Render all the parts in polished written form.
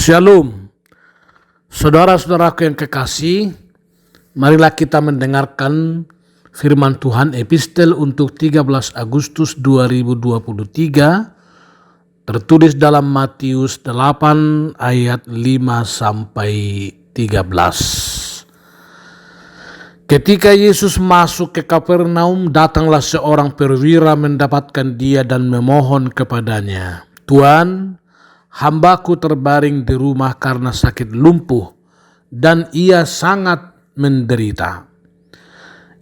Shalom, saudara-saudaraku yang kekasih, marilah kita mendengarkan firman Tuhan epistel untuk 13 Agustus 2023, tertulis dalam Matius 8 ayat 5 sampai 13. Ketika Yesus masuk ke Kapernaum, datanglah seorang perwira mendapatkan dia dan memohon kepadanya, "Tuan, hambaku terbaring di rumah karena sakit lumpuh, dan ia sangat menderita."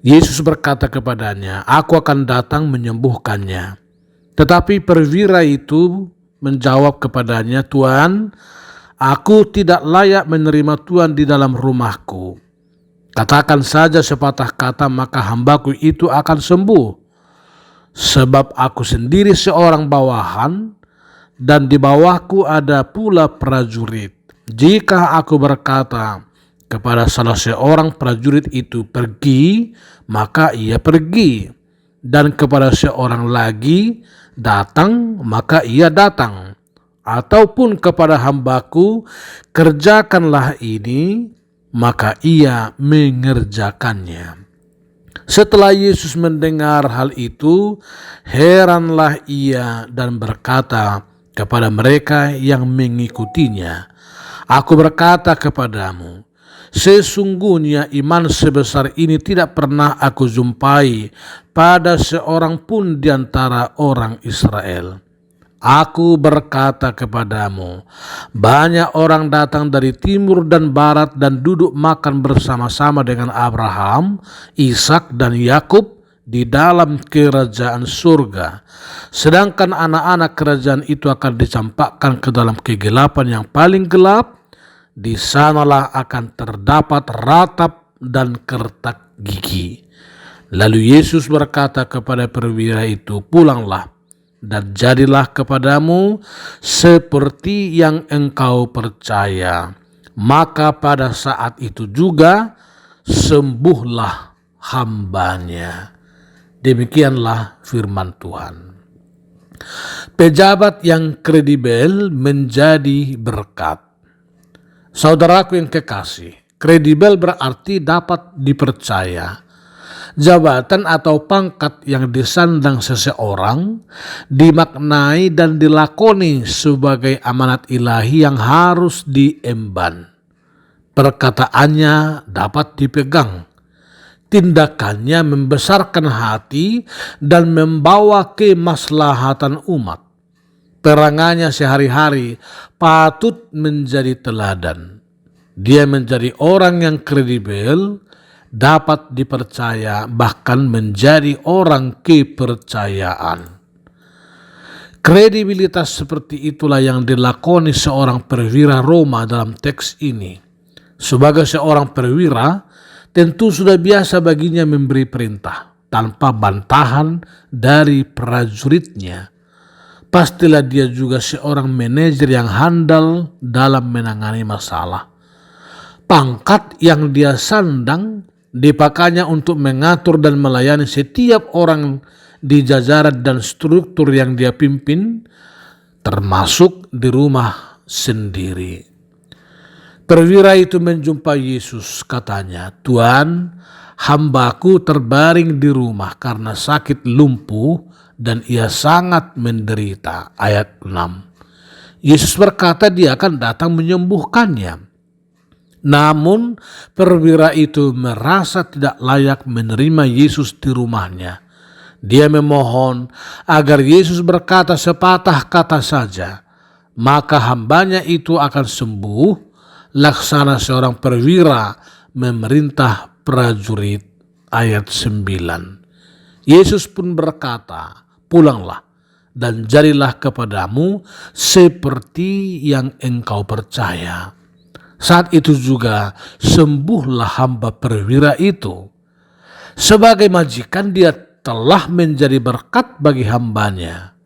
Yesus berkata kepadanya, "Aku akan datang menyembuhkannya." Tetapi perwira itu menjawab kepadanya, "Tuan, aku tidak layak menerima Tuan di dalam rumahku. Katakan saja sepatah kata, maka hambaku itu akan sembuh. Sebab aku sendiri seorang bawahan, dan di bawahku ada pula prajurit. Jika aku berkata kepada salah seorang prajurit itu, 'Pergi,' maka ia pergi. Dan kepada seorang lagi, 'Datang,' maka ia datang. Ataupun kepada hambaku, 'Kerjakanlah ini,' maka ia mengerjakannya." Setelah Yesus mendengar hal itu, heranlah ia dan berkata kepada mereka yang mengikutinya, "Aku berkata kepadamu, sesungguhnya iman sebesar ini tidak pernah aku jumpai pada seorang pun di antara orang Israel. Aku berkata kepadamu, banyak orang datang dari timur dan barat dan duduk makan bersama-sama dengan Abraham, Ishak dan Yakub di dalam kerajaan surga. Sedangkan anak-anak kerajaan itu akan dicampakkan ke dalam kegelapan yang paling gelap. Di sanalah akan terdapat ratap dan kertak gigi." Lalu Yesus berkata kepada perwira itu, "Pulanglah, dan jadilah kepadamu seperti yang engkau percaya." Maka pada saat itu juga sembuhlah hambanya. Demikianlah firman Tuhan. Pejabat yang kredibel menjadi berkat. Saudaraku yang kekasih, kredibel berarti dapat dipercaya. Jabatan atau pangkat yang disandang seseorang dimaknai dan dilakoni sebagai amanat ilahi yang harus diemban. Perkataannya dapat dipegang. Tindakannya membesarkan hati dan membawa kemaslahatan umat. Perangannya sehari-hari patut menjadi teladan. Dia menjadi orang yang kredibel, dapat dipercaya, bahkan menjadi orang kepercayaan. Kredibilitas seperti itulah yang dilakoni seorang perwira Roma dalam teks ini. Sebagai seorang perwira, tentu sudah biasa baginya memberi perintah tanpa bantahan dari prajuritnya. Pastilah dia juga seorang manajer yang handal dalam menangani masalah. Pangkat yang dia sandang dipakainya untuk mengatur dan melayani setiap orang di jajaran dan struktur yang dia pimpin, termasuk di rumah sendiri. Perwira itu menjumpai Yesus, katanya, "Tuan, hambaku terbaring di rumah karena sakit lumpuh dan ia sangat menderita." Ayat 6. Yesus berkata dia akan datang menyembuhkannya. Namun perwira itu merasa tidak layak menerima Yesus di rumahnya. Dia memohon agar Yesus berkata sepatah kata saja, maka hambanya itu akan sembuh, laksana seorang perwira memerintah prajurit. Ayat 9. Yesus pun berkata, "Pulanglah, dan jadilah kepadamu seperti yang engkau percaya." Saat itu juga sembuhlah hamba perwira itu. Sebagai majikan dia telah menjadi berkat bagi hambanya.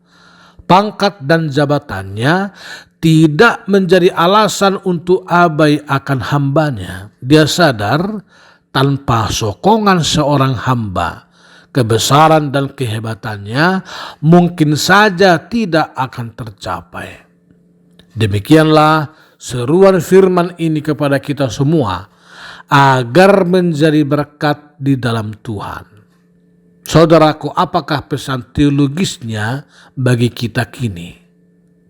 Pangkat dan jabatannya tidak menjadi alasan untuk abai akan hambanya. Dia sadar tanpa sokongan seorang hamba, kebesaran dan kehebatannya mungkin saja tidak akan tercapai. Demikianlah seruan firman ini kepada kita semua agar menjadi berkat di dalam Tuhan. Saudaraku, apakah pesan teologisnya bagi kita kini?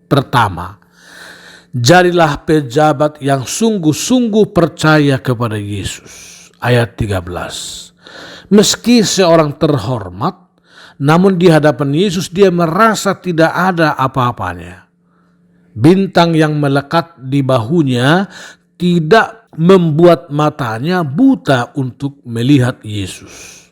Pertama, jadilah pejabat yang sungguh-sungguh percaya kepada Yesus. Ayat 13. Meski seorang terhormat, namun di hadapan Yesus dia merasa tidak ada apa-apanya. Bintang yang melekat di bahunya tidak membuat matanya buta untuk melihat Yesus.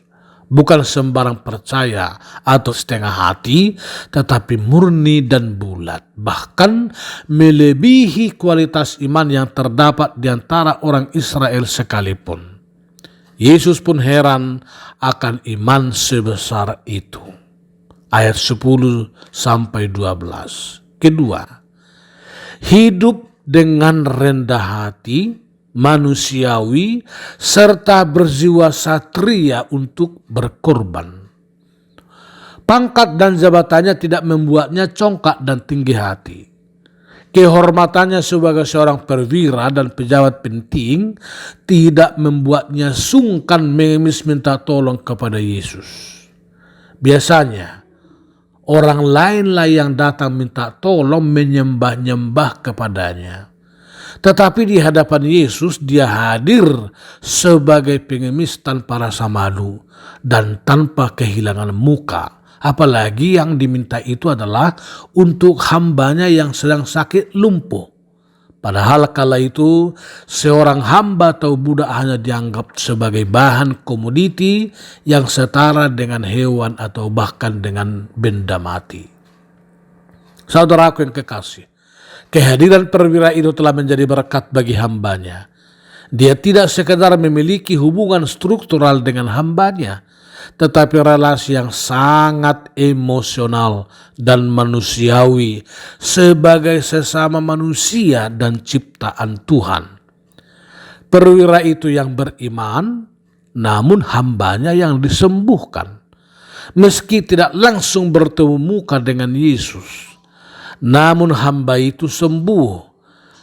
Bukan sembarang percaya atau setengah hati, tetapi murni dan bulat. Bahkan melebihi kualitas iman yang terdapat di antara orang Israel sekalipun. Yesus pun heran akan iman sebesar itu. Ayat 10-12. Kedua, hidup dengan rendah hati, manusiawi, serta berjiwa satria untuk berkorban. Pangkat dan jabatannya tidak membuatnya congkak dan tinggi hati. Kehormatannya sebagai seorang perwira dan pejabat penting tidak membuatnya sungkan mengemis minta tolong kepada Yesus. Biasanya, orang lainlah yang datang minta tolong menyembah-nyembah kepadanya. Tetapi di hadapan Yesus dia hadir sebagai pengemis tanpa rasa malu dan tanpa kehilangan muka. Apalagi yang diminta itu adalah untuk hambanya yang sedang sakit lumpuh. Padahal kala itu seorang hamba atau budak hanya dianggap sebagai bahan komoditi yang setara dengan hewan atau bahkan dengan benda mati. Saudaraku yang kekasih, kehadiran perwira itu telah menjadi berkat bagi hambanya. Dia tidak sekedar memiliki hubungan struktural dengan hambanya, tetapi relasi yang sangat emosional dan manusiawi sebagai sesama manusia dan ciptaan Tuhan. Perwira itu yang beriman, namun hambanya yang disembuhkan. Meski tidak langsung bertemu muka dengan Yesus, namun hamba itu sembuh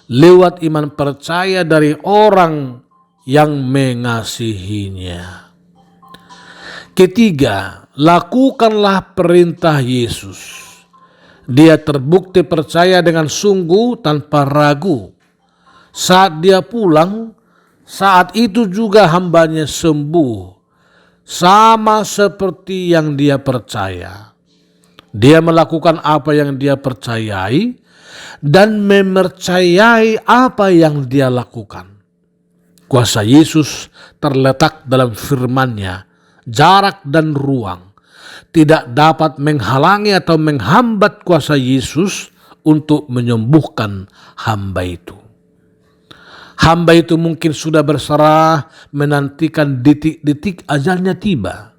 lewat iman percaya dari orang yang mengasihinya. Ketiga, lakukanlah perintah Yesus. Dia terbukti percaya dengan sungguh tanpa ragu. Saat dia pulang, saat itu juga hambanya sembuh, sama seperti yang dia percaya. Dia melakukan apa yang dia percayai dan mempercayai apa yang dia lakukan. Kuasa Yesus terletak dalam firman-Nya. Jarak dan ruang tidak dapat menghalangi atau menghambat kuasa Yesus untuk menyembuhkan hamba itu. Hamba itu mungkin sudah berserah menantikan detik-detik ajalnya tiba.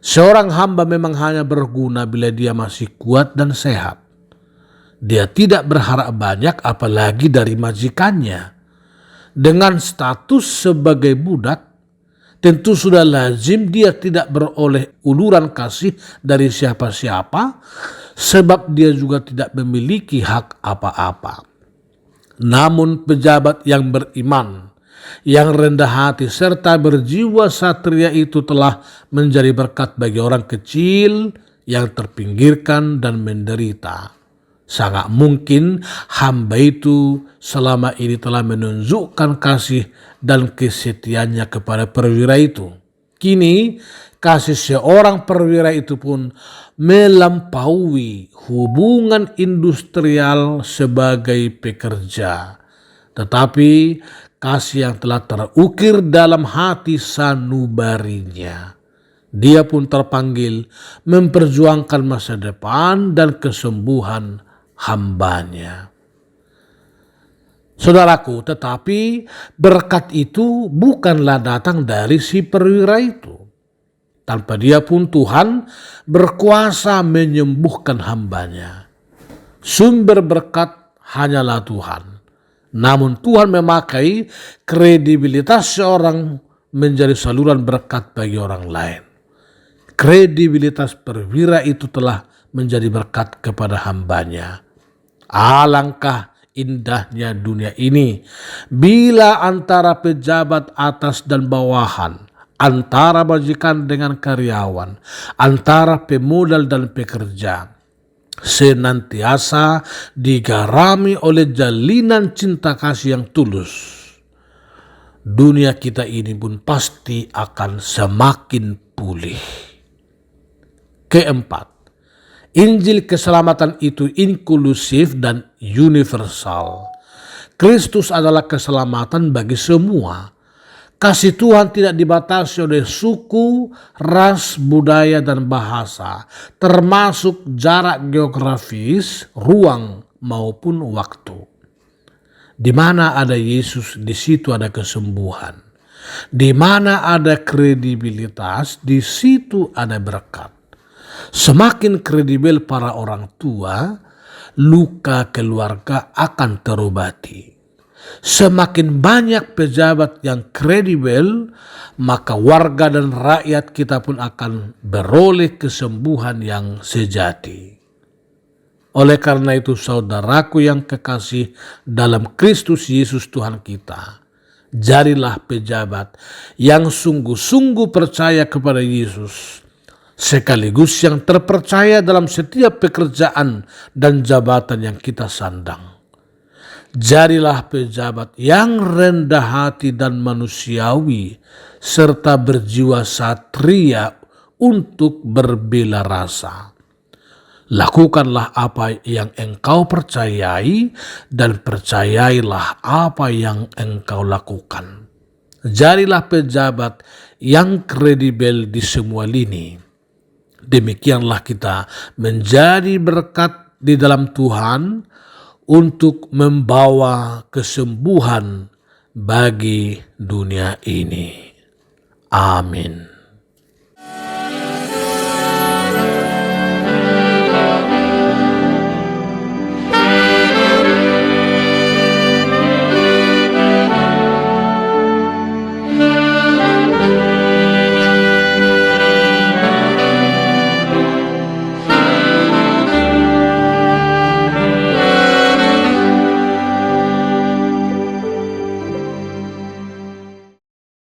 Seorang hamba memang hanya berguna bila dia masih kuat dan sehat. Dia tidak berharap banyak apalagi dari majikannya. Dengan status sebagai budak, tentu sudah lazim dia tidak beroleh uluran kasih dari siapa-siapa, sebab dia juga tidak memiliki hak apa-apa. Namun pejabat yang beriman, yang rendah hati serta berjiwa satria itu telah menjadi berkat bagi orang kecil yang terpinggirkan dan menderita. Sangat mungkin hamba itu selama ini telah menunjukkan kasih dan kesetiaannya kepada perwira itu. Kini kasih seorang perwira itu pun melampaui hubungan industrial sebagai pekerja. Tetapi kasih yang telah terukir dalam hati sanubarinya. Dia pun terpanggil memperjuangkan masa depan dan kesembuhan hambanya. Saudaraku, tetapi berkat itu bukanlah datang dari si perwira itu. Tanpa dia pun Tuhan berkuasa menyembuhkan hambanya. Sumber berkat hanyalah Tuhan. Namun Tuhan memakai kredibilitas seorang menjadi saluran berkat bagi orang lain. Kredibilitas perwira itu telah menjadi berkat kepada hambanya. Alangkah indahnya dunia ini. Bila antara pejabat atas dan bawahan, antara majikan dengan karyawan, antara pemodal dan pekerja, senantiasa digarami oleh jalinan cinta kasih yang tulus, dunia kita ini pun pasti akan semakin pulih. Keempat, Injil keselamatan itu inklusif dan universal. Kristus adalah keselamatan bagi semua. Kasih Tuhan tidak dibatasi oleh suku, ras, budaya, dan bahasa, termasuk jarak geografis, ruang, maupun waktu. Di mana ada Yesus, di situ ada kesembuhan. Di mana ada kredibilitas, di situ ada berkat. Semakin kredibel para orang tua, luka keluarga akan terobati. Semakin banyak pejabat yang kredibel, maka warga dan rakyat kita pun akan beroleh kesembuhan yang sejati. Oleh karena itu, saudaraku yang kekasih dalam Kristus Yesus Tuhan kita, jadilah pejabat yang sungguh-sungguh percaya kepada Yesus, sekaligus yang terpercaya dalam setiap pekerjaan dan jabatan yang kita sandang. Jadilah pejabat yang rendah hati dan manusiawi, serta berjiwa satria untuk berbela rasa. Lakukanlah apa yang engkau percayai dan percayailah apa yang engkau lakukan. Jadilah pejabat yang kredibel di semua lini. Demikianlah kita menjadi berkat di dalam Tuhan untuk membawa kesembuhan bagi dunia ini. Amin.